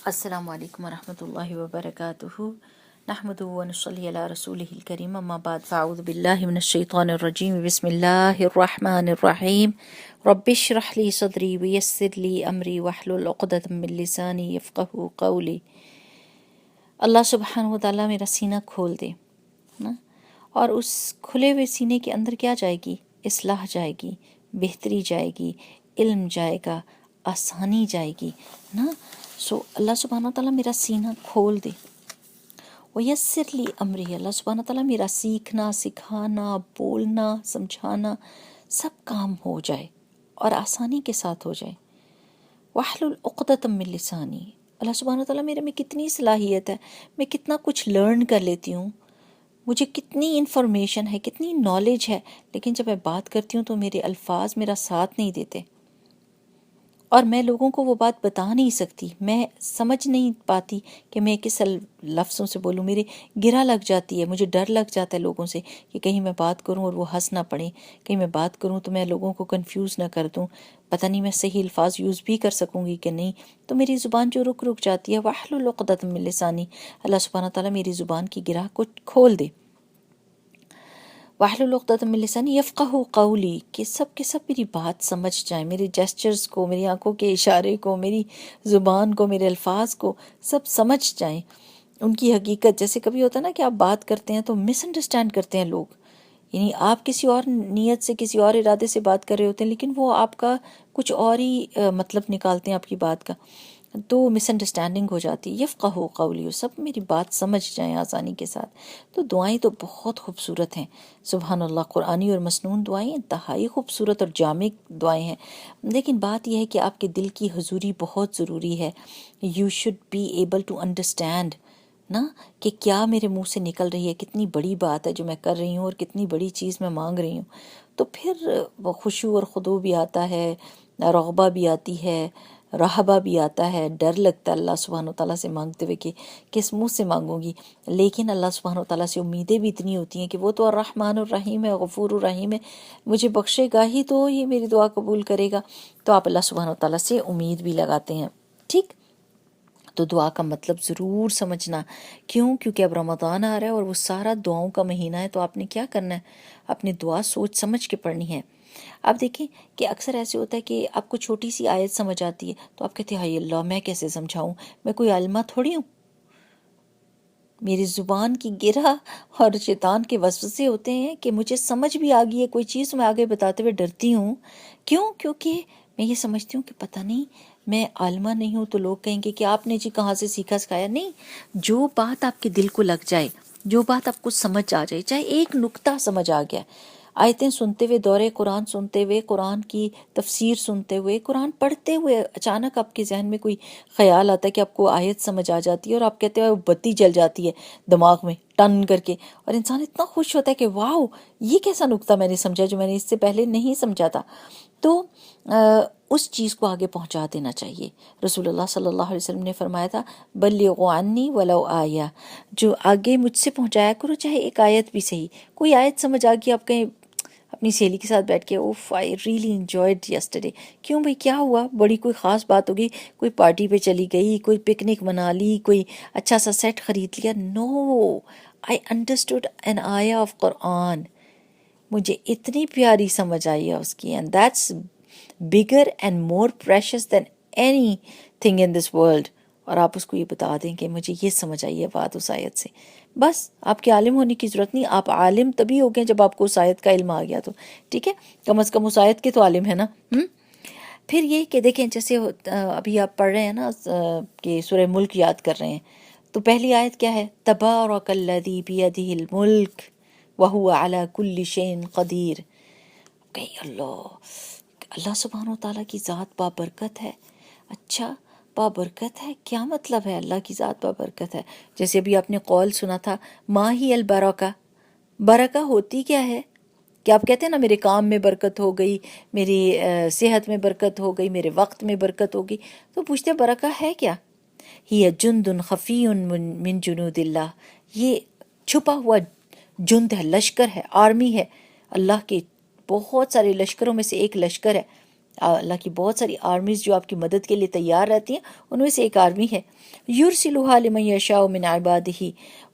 السلام علیکم ورحمۃ اللہ وبرکاتہ نحمد ونصلی علی رسولہ الکریم اما بعد فاعوذ باللہ من الشیطان الرجیم بسم اللہ الرحمن الرحیم رب اشرح لی صدری ویسر لی امری واحلل عقدۃ من لسانی یفقہوا قولی۔ اللہ سبحانہ و تعالیٰ میرا سینہ کھول دے نا، اور اس کھلے ہوئے سینے کے اندر کیا جائے گی؟ اصلاح جائے گی، بہتری جائے گی، علم جائے گا، آسانی جائے گی نا۔ اللہ سبحانہ تعالیٰ میرا سینہ کھول دے۔ ویسر لی امری، اللہ سبحانہ تعالیٰ میرا سیکھنا، سکھانا، بولنا، سمجھانا سب کام ہو جائے اور آسانی کے ساتھ ہو جائے۔ واحلل عقدۃ من لسانی، اللہ سبحانہ تعالیٰ میرے میں کتنی صلاحیت ہے، میں کتنا کچھ لرن کر لیتی ہوں، مجھے کتنی انفارمیشن ہے، کتنی نالج ہے، لیکن جب میں بات کرتی ہوں تو میرے الفاظ میرا ساتھ نہیں دیتے، اور میں لوگوں کو وہ بات بتا نہیں سکتی، میں سمجھ نہیں پاتی کہ میں کس لفظوں سے بولوں، میرے گرہ لگ جاتی ہے، مجھے ڈر لگ جاتا ہے لوگوں سے کہ کہیں میں بات کروں اور وہ ہنس نہ پڑیں، کہیں میں بات کروں تو میں لوگوں کو کنفیوز نہ کر دوں، پتہ نہیں میں صحیح الفاظ یوز بھی کر سکوں گی کہ نہیں، تو میری زبان جو رک جاتی ہے۔ واحلل عقدۃ من لسانی، اللہ سبحانہ تعالیٰ میری زبان کی گرہ کو کھول دے۔ واحلل عقدۃ من لسانی یفقہوا قولی، کہ سب کے سب میری بات سمجھ جائیں، میرے جیسچرز کو، میری آنکھوں کے اشارے کو، میری زبان کو، میرے الفاظ کو سب سمجھ جائیں، ان کی حقیقت۔ جیسے کبھی ہوتا ہے نا کہ آپ بات کرتے ہیں تو مس انڈرسٹینڈ کرتے ہیں لوگ، یعنی آپ کسی اور نیت سے، کسی اور ارادے سے بات کر رہے ہوتے ہیں، لیکن وہ آپ کا کچھ اور ہی مطلب نکالتے ہیں آپ کی بات کا، تو مس انڈرسٹینڈنگ ہو جاتی ہے۔ یفقہوا قولی، سب میری بات سمجھ جائیں آسانی کے ساتھ۔ تو دعائیں تو بہت خوبصورت ہیں، سبحان اللہ، قرآنی اور مسنون دعائیں انتہائی خوبصورت اور جامع دعائیں ہیں، لیکن بات یہ ہے کہ آپ کے دل کی حضوری بہت ضروری ہے۔ You should be able to understand نا، کہ کیا میرے منہ سے نکل رہی ہے، کتنی بڑی بات ہے جو میں کر رہی ہوں اور کتنی بڑی چیز میں مانگ رہی ہوں، تو پھر وہ خشوع اور خضوع بھی آتا ہے، رغبہ بھی آتی ہے، رہبہ بھی آتا ہے، ڈر لگتا ہے اللہ سبحانہ و تعالیٰ سے مانگتے ہوئے کہ کس منہ سے مانگوں گی، لیکن اللہ سبحانہ و تعالیٰ سے امیدیں بھی اتنی ہوتی ہیں کہ وہ تو الرحمن الرحیم ہے، غفور الرحیم ہے، مجھے بخشے گا ہی تو یہ میری دعا قبول کرے گا، تو آپ اللہ سبحانہ و تعالیٰ سے امید بھی لگاتے ہیں۔ ٹھیک، تو دعا کا مطلب ضرور سمجھنا، کیونکہ اب رمضان آ رہا ہے اور وہ سارا دعاؤں کا مہینہ ہے، تو آپ نے کیا کرنا ہے، اپنی دعا سوچ سمجھ کے پڑھنی ہے۔ آپ دیکھیں کہ اکثر ایسے ہوتا ہے کہ آپ کو چھوٹی سی آیت سمجھ آتی ہے تو آپ کہتے ہیں ہائے اللہ میں کیسے سمجھاؤں، میں کوئی عالمہ تھوڑی ہوں، میری زبان کی گرہ اور شیطان کے وسوسے ہوتے ہیں کہ مجھے سمجھ بھی آ گئی ہے کوئی چیز، میں آگے بتاتے ہوئے ڈرتی ہوں۔ کیوں؟ کیونکہ میں یہ سمجھتی ہوں کہ پتہ نہیں میں عالمہ نہیں ہوں تو لوگ کہیں گے کہ آپ نے جی کہاں سے سیکھا سکھایا۔ نہیں، جو بات آپ کے دل کو لگ جائے، جو بات آپ کو سمجھ آ جائے، چاہے ایک نقطہ سمجھ آ گیا، آیتیں سنتے ہوئے، دورے قرآن سنتے ہوئے، قرآن کی تفسیر سنتے ہوئے، قرآن پڑھتے ہوئے اچانک آپ کے ذہن میں کوئی خیال آتا ہے کہ آپ کو آیت سمجھ آ جاتی ہے اور آپ کہتے ہیں وہ بتی جل جاتی ہے دماغ میں ٹن کر کے، اور انسان اتنا خوش ہوتا ہے کہ واو، یہ کیسا نقطہ میں نے سمجھا جو میں نے اس سے پہلے نہیں سمجھا تھا، تو اس چیز کو آگے پہنچا دینا چاہیے۔ رسول اللہ صلی اللہ علیہ وسلم نے فرمایا تھا بلغوا عنی ولو آیہ، جو آگے مجھ سے پہنچایا کرو چاہے ایک آیت بھی صحیح، کوئی آیت سمجھ آ گئی، آپ کہیں اپنی سہیلی کے ساتھ بیٹھ کے اوف آئی ریئلی انجوائڈ یسٹرڈے، کیوں بھئی کیا ہوا، بڑی کوئی خاص بات ہوگی، کوئی پارٹی پہ چلی گئی، کوئی پکنک منا لی، کوئی اچھا سا سیٹ خرید لیا، نو، آئی انڈرسٹوڈ این آیا آف قرآن، مجھے اتنی پیاری سمجھ آئی ہے اس کی، and that's bigger and more precious than anything in this world, اور آپ اس کو یہ بتا دیں کہ مجھے یہ سمجھ آئی ہے بات اس آیت سے، بس آپ کے عالم ہونے کی ضرورت نہیں، آپ عالم تبھی ہو گئے جب آپ کو اس آیت کا علم آ گیا، تو ٹھیک ہے، کم از کم اس آیت کے تو عالم ہے نا۔ پھر یہ کہ دیکھیں جیسے ابھی آپ پڑھ رہے ہیں نا کہ سورہ ملک یاد کر رہے ہیں، تو پہلی آیت کیا ہے، تبارک الذی بیدہ الملک وہو علی کل شیء قدیر، کہ اللہ سبحانہ و تعالیٰ کی ذات بابرکت ہے۔ اچھا، بابرکت ہے، کیا مطلب ہے اللہ کی ذات بابرکت ہے؟ جیسے ابھی آپ نے قول سنا تھا ما ہی البرکہ، برکہ ہوتی کیا ہے؟ کہ آپ کہتے ہیں نا میرے کام میں برکت ہو گئی، میری صحت میں برکت ہو گئی، میرے وقت میں برکت ہو گئی، تو پوچھتے ہیں برکہ ہے کیا؟ ہی جند خفی من جنود اللہ، یہ چھپا ہوا جند ہے، لشکر ہے، آرمی ہے، اللہ کے بہت سارے لشکروں میں سے ایک لشکر ہے اللہ کی بہت ساری آرمیز جو آپ کی مدد کے لیے تیار رہتی ہیں، ان میں سے ایک آرمی ہے۔ یرسلھا لمن یشاء من عبادہ،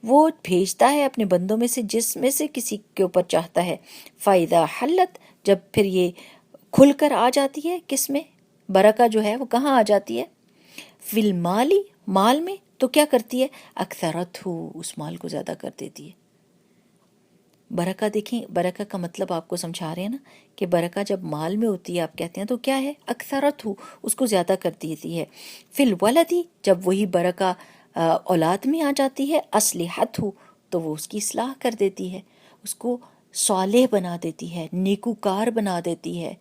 وہ بھیجتا ہے اپنے بندوں میں سے جس میں سے کسی کے اوپر چاہتا ہے۔ فاذا حلت، جب پھر یہ کھل کر آ جاتی ہے، کس میں؟ برکہ جو ہے وہ کہاں آ جاتی ہے؟ فی المالی، مال میں، تو کیا کرتی ہے؟ اکثرت ہو، اس مال کو زیادہ کر دیتی ہے۔ برکہ دیکھیں، برکہ کا مطلب آپ کو سمجھا رہے ہیں نا کہ برکہ جب مال میں ہوتی ہے آپ کہتے ہیں تو کیا ہے؟ اکثرت ہو، اس کو زیادہ کر دیتی ہے۔ فی الولدی، جب وہی برکہ اولاد میں آ جاتی ہے، اصلحت ہو، تو وہ اس کی اصلاح کر دیتی ہے، اس کو صالح بنا دیتی ہے، نیکوکار بنا دیتی ہے،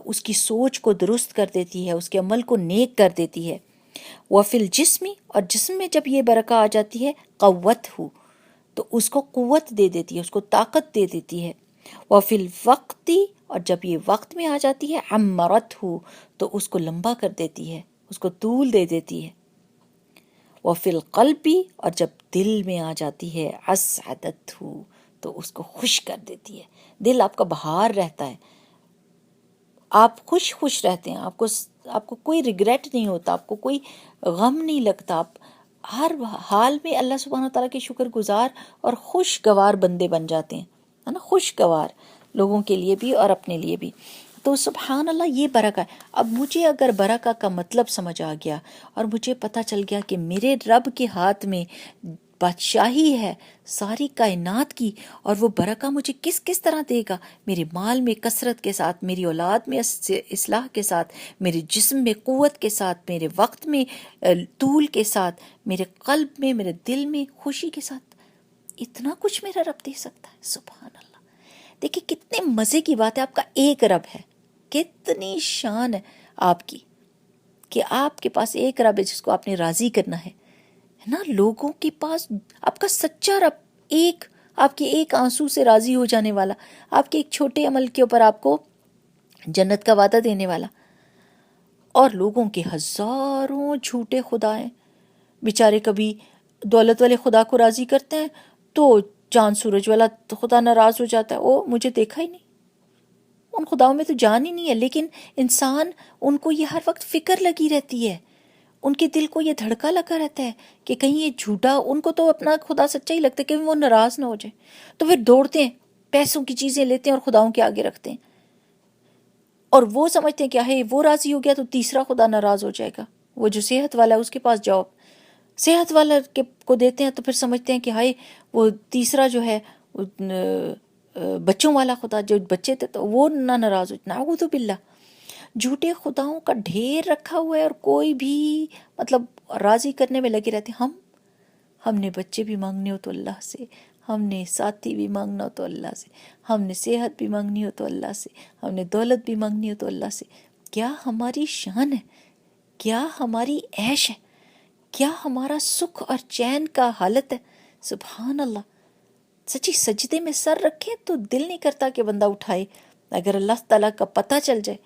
اس کی سوچ کو درست کر دیتی ہے، اس کے عمل کو نیک کر دیتی ہے۔ وفی الجسمی، اور جسم میں جب یہ برکہ آ جاتی ہے، قوت ہو، تو اس کو قوت دے دیتی ہے، اس کو طاقت دے دیتی ہے۔ وفی الوقتی، اور جب یہ وقت میں آ جاتی ہے، عمرت ہو، تو اس کو لمبا کر دیتی ہے، اس کو طول دے دیتی ہے۔ وفی القلبی، اور جب دل میں آ جاتی ہے، اسعدت ہو، تو اس کو خوش کر دیتی ہے۔ دل آپ کا بہار رہتا ہے، آپ خوش خوش رہتے ہیں، آپ کو کوئی ریگریٹ نہیں ہوتا، آپ کو کوئی غم نہیں لگتا، آپ ہر حال میں اللہ سبحانہ و تعالیٰ کے شکر گزار اور خوشگوار بندے بن جاتے ہیں، ہے نا، خوشگوار لوگوں کے لیے بھی اور اپنے لیے بھی۔ تو سبحان اللہ، یہ برکہ ہے۔ اب مجھے اگر برکہ کا مطلب سمجھ آ گیا اور مجھے پتہ چل گیا کہ میرے رب کے ہاتھ میں بادشاہی ہے ساری کائنات کی، اور وہ برکہ مجھے کس کس طرح دے گا؟ میرے مال میں کثرت کے ساتھ، میری اولاد میں اصلاح کے ساتھ، میرے جسم میں قوت کے ساتھ، میرے وقت میں طول کے ساتھ، میرے قلب میں، میرے دل میں خوشی کے ساتھ، اتنا کچھ میرا رب دے سکتا ہے۔ سبحان اللہ! دیکھیں کتنے مزے کی بات ہے، آپ کا ایک رب ہے، کتنی شان ہے آپ کی کہ آپ کے پاس ایک رب ہے جس کو آپ نے راضی کرنا ہے نا۔ لوگوں کے پاس آپ کا سچا رب ایک، آپ کے ایک آنسو سے راضی ہو جانے والا، آپ کے ایک چھوٹے عمل کے اوپر آپ کو جنت کا وعدہ دینے والا، اور لوگوں کے ہزاروں جھوٹے خدا ہیں بیچارے۔ کبھی دولت والے خدا کو راضی کرتے ہیں تو چاند سورج والا خدا ناراض ہو جاتا ہے، او مجھے دیکھا ہی نہیں، ان خداؤں میں تو جان ہی نہیں ہے۔ لیکن انسان، ان کو یہ ہر وقت فکر لگی رہتی ہے، ان کے دل کو یہ دھڑکا لگا رہتا ہے کہ کہیں یہ جھوٹا، ان کو تو اپنا خدا سچا ہی لگتا ہے کہ وہ ناراض نہ ہو جائے، تو پھر دوڑتے ہیں، پیسوں کی چیزیں لیتے ہیں اور خداؤں کے آگے رکھتے ہیں، اور وہ سمجھتے ہیں کہ ہے وہ راضی ہو گیا تو تیسرا خدا ناراض ہو جائے گا۔ وہ جو صحت والا ہے اس کے پاس جاؤ، صحت والا کو دیتے ہیں تو پھر سمجھتے ہیں کہ ہائے وہ تیسرا جو ہے بچوں والا خدا، جو بچے تھے تو وہ نہ ناراض ہو، نعوذ باللہ۔ جھوٹے خداؤں کا ڈھیر رکھا ہوا ہے، اور کوئی بھی مطلب راضی کرنے میں لگے رہتے ہیں۔ ہم نے بچے بھی مانگنے ہو تو اللہ سے، ہم نے ساتھی بھی مانگنا ہو تو اللہ سے، ہم نے صحت بھی مانگنی ہو تو اللہ سے، ہم نے دولت بھی مانگنی ہو تو اللہ سے۔ کیا ہماری شان ہے؟ کیا ہماری عیش ہے؟ کیا ہمارا سکھ اور چین کا حالت ہے؟ سبحان اللہ! سچی سجدے میں سر رکھے تو دل نہیں کرتا کہ بندہ اٹھائے، اگر اللہ تعالیٰ کا پتہ چل جائے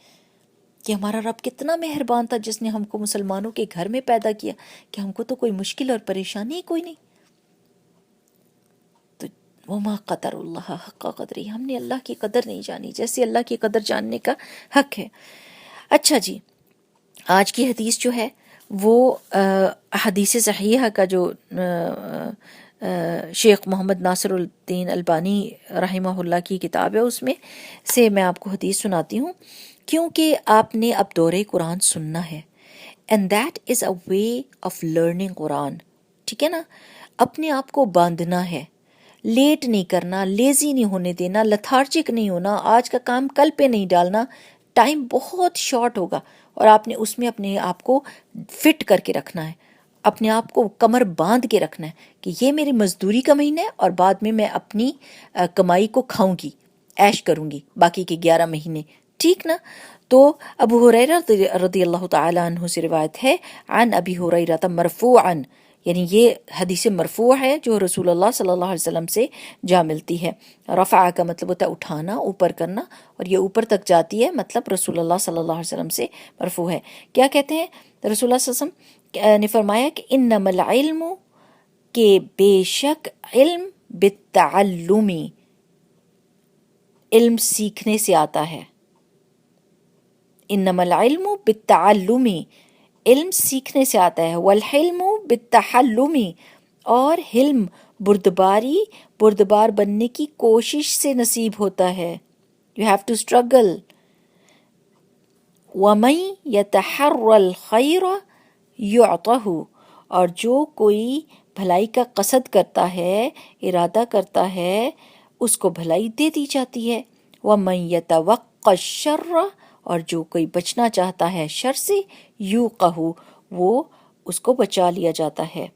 کہ ہمارا رب کتنا مہربان تھا جس نے ہم کو مسلمانوں کے گھر میں پیدا کیا، کہ ہم کو تو کوئی مشکل اور پریشانی ہی کوئی نہیں۔ تو وما قدر اللہ حق قدری، ہم نے اللہ کی قدر نہیں جانی جیسے اللہ کی قدر جاننے کا حق ہے۔ اچھا جی، آج کی حدیث جو ہے وہ حدیث صحیحہ کا جو شیخ محمد ناصر الدین البانی رحمہ اللہ کی کتاب ہے، اس میں سے میں آپ کو حدیث سناتی ہوں۔ کیونکہ آپ نے اب دورہ قرآن سننا ہے، and that is a way of learning Quran, ٹھیک ہے نا؟ اپنے آپ کو باندھنا ہے، لیٹ نہیں کرنا، لیزی نہیں ہونے دینا، لتھارجک نہیں ہونا، آج کا کام کل پہ نہیں ڈالنا۔ ٹائم بہت شارٹ ہوگا اور آپ نے اس میں اپنے آپ کو فٹ کر کے رکھنا ہے، اپنے آپ کو کمر باندھ کے رکھنا ہے کہ یہ میری مزدوری کا مہینہ ہے اور بعد میں اپنی کمائی کو کھاؤں گی، عیش کروں گی باقی کے 11 مہینے، ٹھیک نا؟ تو ابو ہریرہ رضی اللہ تعالی عنہ سے روایت ہے، عن ابی ہریرہ مرفوعا، یعنی یہ حدیث مرفوع ہے جو رسول اللہ صلی اللہ علیہ وسلم سے جا ملتی ہے۔ رفع کا مطلب ہوتا ہے اٹھانا، اوپر کرنا، اور یہ اوپر تک جاتی ہے، مطلب رسول اللہ صلی اللہ علیہ وسلم سے مرفوع ہے۔ کیا کہتے ہیں رسول اللہ صلی اللہ علیہ وسلم نے فرمایا کہ انما العلم، کہ بے شک علم، بالتعلمی، علم سیکھنے سے آتا ہے، انما العلم بالتعلم، علم سیکھنے سے آتا ہے، والحلم بالتحلم، اور حلم بردبار بننے کی کوشش سے نصیب ہوتا ہے. You have to struggle. وَمَن يَتَحَرَّ الْخَيْرَ يُعْطَهُ، اور جو کوئی بھلائی کا قصد کرتا ہے، ارادہ کرتا ہے، اس کو بھلائی دے دی جاتی ہے. وَمَن يَتَوَقَّ الشَّرَّ، اور جو کوئی بچنا چاہتا ہے شر سے، يُوقَهُ، وہ اس کو بچا لیا جاتا ہے.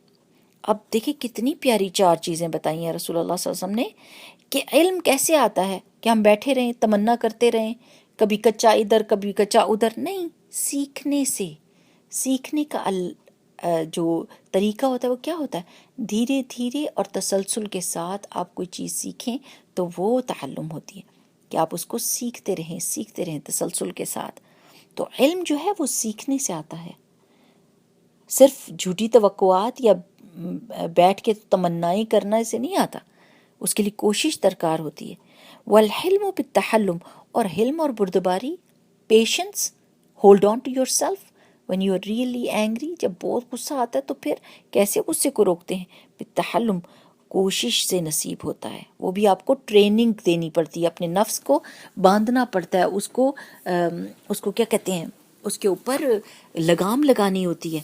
اب دیکھیں کتنی پیاری چار چیزیں بتائی ہیں رسول اللہ صلی اللہ علیہ وسلم نے کہ علم کیسے آتا ہے، کہ ہم بیٹھے رہیں تمنا کرتے رہیں کبھی کچا ادھر کبھی کچا ادھر، نہیں، سیکھنے سے. سیکھنے کا جو طریقہ ہوتا ہے وہ کیا ہوتا ہے، دھیرے دھیرے اور تسلسل کے ساتھ آپ کوئی چیز سیکھیں تو وہ تعلم ہوتی ہے، کہ آپ اس کو سیکھتے رہیں تسلسل کے ساتھ. تو علم جو ہے وہ سیکھنے سے آتا ہے، صرف جھوٹی توقعات یا بیٹھ کے تمنائیں کرنا سے نہیں آتا، اس کے لیے کوشش درکار ہوتی ہے. والحلم بالتحلم، اور حلم اور بردباری، patience, hold on to yourself when you are really angry، جب بہت غصہ آتا ہے تو پھر کیسے غصے کو روکتے ہیں، بالتحلم، کوشش سے نصیب ہوتا ہے. وہ بھی آپ کو ٹریننگ دینی پڑتی ہے، اپنے نفس کو باندھنا پڑتا ہے، اس کو کیا کہتے ہیں، اس کے اوپر لگام لگانی ہوتی ہے،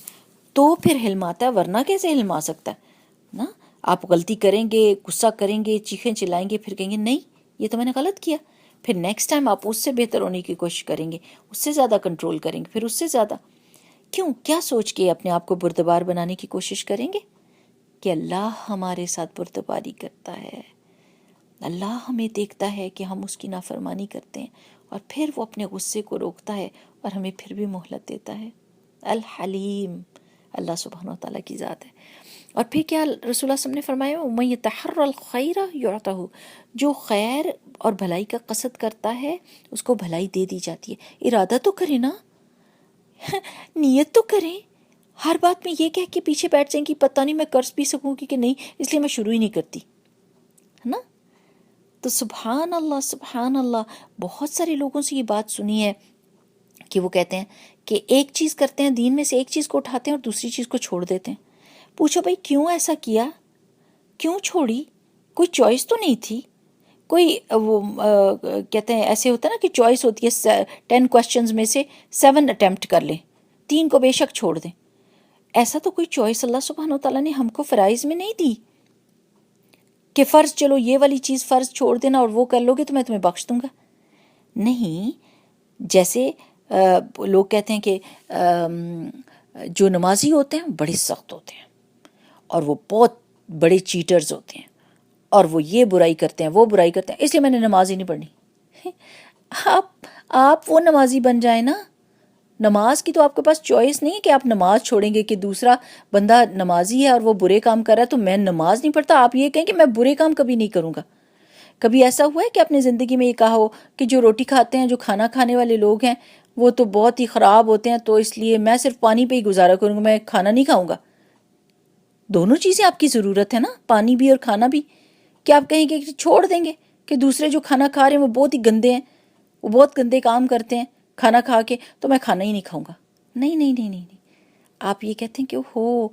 تو پھر حلم آتا ہے، ورنہ کیسے حلم آ سکتا ہے نا. آپ غلطی کریں گے، غصہ کریں گے، چیخیں چلائیں گے، پھر کہیں گے نہیں یہ تو میں نے غلط کیا، پھر نیکسٹ ٹائم آپ اس سے بہتر ہونے کی کوشش کریں گے، اس سے زیادہ کنٹرول کریں گے، پھر اس سے زیادہ. کیوں؟ کیا سوچ کے اپنے آپ کو بردبار بنانے کی کوشش کریں گے کہ اللہ ہمارے ساتھ بردباری کرتا ہے، اللہ ہمیں دیکھتا ہے کہ ہم اس کی نافرمانی کرتے ہیں، اور پھر وہ اپنے غصے کو روکتا ہے اور ہمیں پھر بھی مہلت دیتا ہے. الحلیم، اللہ سبحانہ و تعالیٰ کی ذات ہے. اور پھر کیا رسول اللہ صلی اللہ علیہ وسلم نے فرمایا، وَمَن يَتَحَرَّ الْخَيْرَ يُعْطَهُ، جو خیر اور بھلائی کا قصد کرتا ہے اس کو بھلائی دے دی جاتی ہے. ارادہ تو کریں نا، نیت تو کریں. ہر بات میں یہ کہہ کے پیچھے بیٹھ جائیں کہ پتہ نہیں میں کر بھی سکوں گی کہ نہیں، اس لیے میں شروع ہی نہیں کرتی، ہے نا. تو سبحان اللہ سبحان اللہ، بہت سارے لوگوں سے یہ بات سنی ہے کہ وہ کہتے ہیں کہ ایک چیز کرتے ہیں، دین میں سے ایک چیز کو اٹھاتے ہیں اور دوسری چیز کو چھوڑ دیتے ہیں. پوچھو بھائی کیوں ایسا کیا، کیوں چھوڑی؟ کوئی چوائس تو نہیں تھی. کوئی وہ کہتے ہیں ایسے ہوتا ہے نا کہ چوائس ہوتی ہے 10 کوشچنز میں سے 7 اٹیمپٹ کر لیں، 3 کو بے شک چھوڑ دیں. ایسا تو کوئی چوائس اللہ سبحانہ و تعالیٰ نے ہم کو فرائض میں نہیں دی کہ فرض چلو یہ والی چیز فرض چھوڑ دینا اور وہ کر لو گے تو میں تمہیں بخش دوں گا. نہیں، جیسے لوگ کہتے ہیں کہ جو نمازی ہوتے ہیں بڑے سخت ہوتے ہیں اور وہ بہت بڑے چیٹرز ہوتے ہیں اور وہ یہ برائی کرتے ہیں وہ برائی کرتے ہیں، اس لیے میں نے نماز ہی نہیں پڑھنی. آپ وہ نمازی بن جائیں نا. نماز کی تو آپ کے پاس چوائس نہیں ہے کہ آپ نماز چھوڑیں گے کہ دوسرا بندہ نمازی ہے اور وہ برے کام کر رہا ہے تو میں نماز نہیں پڑھتا. آپ یہ کہیں کہ میں برے کام کبھی نہیں کروں گا. کبھی ایسا ہوا ہے کہ اپنی زندگی میں یہ کہا ہو کہ جو روٹی کھاتے ہیں، جو کھانا کھانے والے لوگ ہیں وہ تو بہت ہی خراب ہوتے ہیں تو اس لیے میں صرف پانی پہ ہی گزارا کروں گا، میں کھانا نہیں کھاؤں گا؟ دونوں چیزیں آپ کی ضرورت ہے نا، پانی بھی اور کھانا بھی. کیا آپ کہیں گے کہ چھوڑ دیں گے کہ دوسرے جو کھانا کھا رہے ہیں وہ بہت ہی گندے ہیں، وہ بہت گندے کام کرتے ہیں کھانا کھا کے، تو میں کھانا ہی نہیں کھاؤں گا؟ نہیں نہیں نہیں نہیں نہیں. آپ یہ کہتے ہیں کہ ہو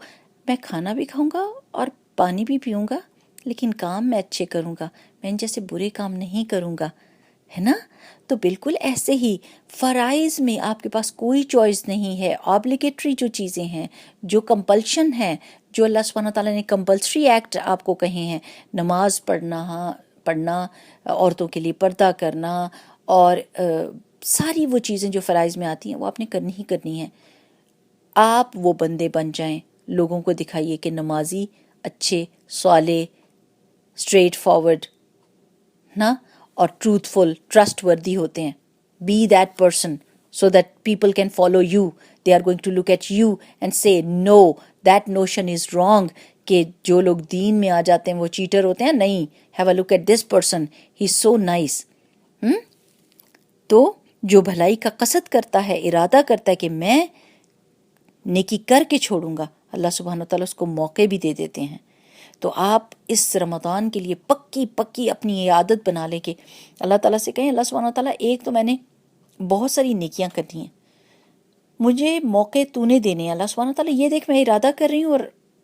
میں کھانا بھی کھاؤں گا اور پانی بھی پیوں گا لیکن کام میں اچھے کروں گا، میں ان جیسے برے کام نہیں کروں گا، ہے نا. تو بالکل ایسے ہی فرائض میں آپ کے پاس کوئی چوائس نہیں ہے. آبلیگیٹری جو چیزیں ہیں، جو کمپلشن ہیں، جو اللہ سبحانہ تعالیٰ نے کمپلسری ایکٹ آپ کو کہے ہیں، نماز پڑھنا، عورتوں کے لیے پردہ کرنا، اور ساری وہ چیزیں جو فرائض میں آتی ہیں وہ آپ نے کرنی ہی کرنی ہیں. آپ وہ بندے بن جائیں، لوگوں کو دکھائیے کہ نمازی اچھے، صالح، اسٹریٹ فارورڈ نا، اور ٹروتھ فل، ٹرسٹ وردی ہوتے ہیں. Be that person so that people can follow you. They are going to look at you and say no that notion is wrong, کہ جو لوگ دین میں آ جاتے ہیں وہ چیٹر ہوتے ہیں. نہیں، have a look at this person, he is so nice. تو جو بھلائی کا قصد کرتا ہے، ارادہ کرتا ہے کہ میں نیکی کر کے چھوڑوں گا، اللہ سبحانہ وتعالیٰ اس کو موقع بھی دے دیتے ہیں. تو آپ اس رمضان کے لیے پکی اپنی یہ عادت بنا لیں کہ اللہ تعالیٰ سے کہیں اللہ سبحانہ وتعالیٰ ایک تو میں نے بہت ساری نیکیاں کرنی ہیں، مجھے موقع تو نے دینے ہیں اللہ سبحانہ تعالیٰ، یہ دیکھ میں ارادہ کر رہی ہوں اور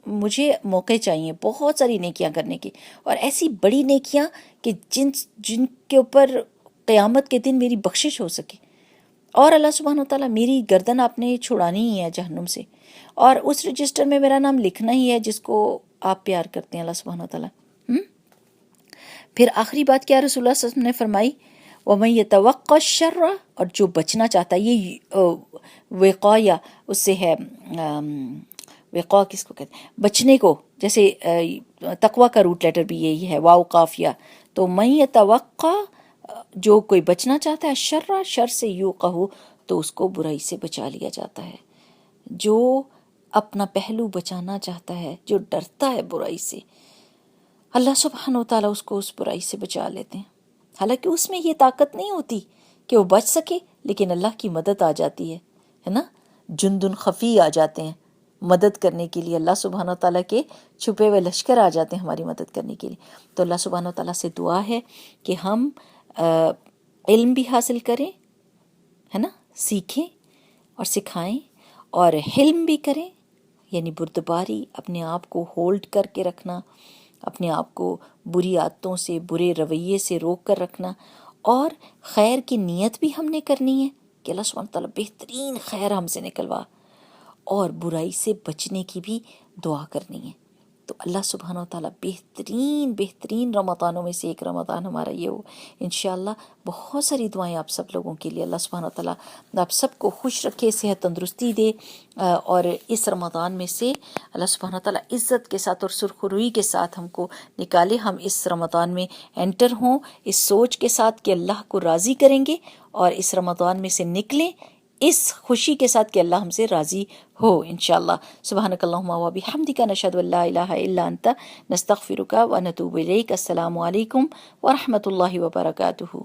مجھے موقع چاہیے بہت ساری نیکیاں کرنے کی، اور ایسی بڑی نیکیاں کہ جن کے اوپر قیامت کے دن میری بخشش ہو سکے، اور اللہ سبحانہ تعالیٰ میری گردن آپ نے چھڑانی ہی ہے جہنم سے، اور اس رجسٹر میں میرا نام لکھنا ہی ہے جس کو آپ پیار کرتے ہیں اللہ سبحانہ تعالیٰ۔ پھر آخری بات کیا رسول اللہ صلی اللہ علیہ وسلم نے فرمائی، وَمَن يَتَوَقَّ الشَّرَّ، اور جو بچنا چاہتا ہے، یہ وقا یا اس سے ہے، وقا کس کو کہتے ہیں، بچنے کو، جیسے تقوی کا روٹ لیٹر بھی یہی ہے، واو قافیہ، تو من یتوقع، جو کوئی بچنا چاہتا ہے، شر سے یوقع، تو اس کو برائی سے بچا لیا جاتا ہے۔ جو اپنا پہلو بچانا چاہتا ہے، جو ڈرتا ہے برائی سے، اللہ سبحانہ و تعالیٰ اس کو اس برائی سے بچا لیتے ہیں۔ حالانکہ اس میں یہ طاقت نہیں ہوتی کہ وہ بچ سکے، لیکن اللہ کی مدد آ جاتی ہے نا، جندن خفی آ جاتے ہیں مدد کرنے کے لیے، اللہ سبحانہ و تعالیٰ کے چھپے ہوئے لشکر آ جاتے ہیں ہماری مدد کرنے کے لیے۔ تو اللہ سبحانہ و تعالیٰ سے دعا ہے کہ ہم علم بھی حاصل کریں، ہے نا، سیکھیں اور سکھائیں، اور حلم بھی کریں، یعنی بردباری، اپنے آپ کو ہولڈ کر کے رکھنا، اپنے آپ کو بری عادتوں سے، برے رویے سے روک کر رکھنا، اور خیر کی نیت بھی ہم نے کرنی ہے کہ اللہ سبحانہ تعالیٰ بہترین خیر ہم سے نکلوا، اور برائی سے بچنے کی بھی دعا کرنی ہے۔ تو اللہ سبحانہ و تعالیٰ بہترین رمضانوں میں سے ایک رمضان ہمارا یہ ہو انشاءاللہ۔ بہت ساری دعائیں آپ سب لوگوں کے لیے، اللہ سبحانہ و تعالیٰ آپ سب کو خوش رکھے، صحت تندرستی دے، اور اس رمضان میں سے اللہ سبحانہ و تعالیٰ عزت کے ساتھ اور سرخروئی کے ساتھ ہم کو نکالے، ہم اس رمضان میں انٹر ہوں اس سوچ کے ساتھ کہ اللہ کو راضی کریں گے، اور اس رمضان میں سے نکلیں اس خوشی کے ساتھ کہ اللہ ہم سے راضی ہو انشاءاللہ۔ سبحانک اللہم و بحمدک، نشہد ان لا الہ الا انت، نستغفرک و نتوب الیک۔ السلام علیکم ورحمۃ اللہ وبرکاتہ۔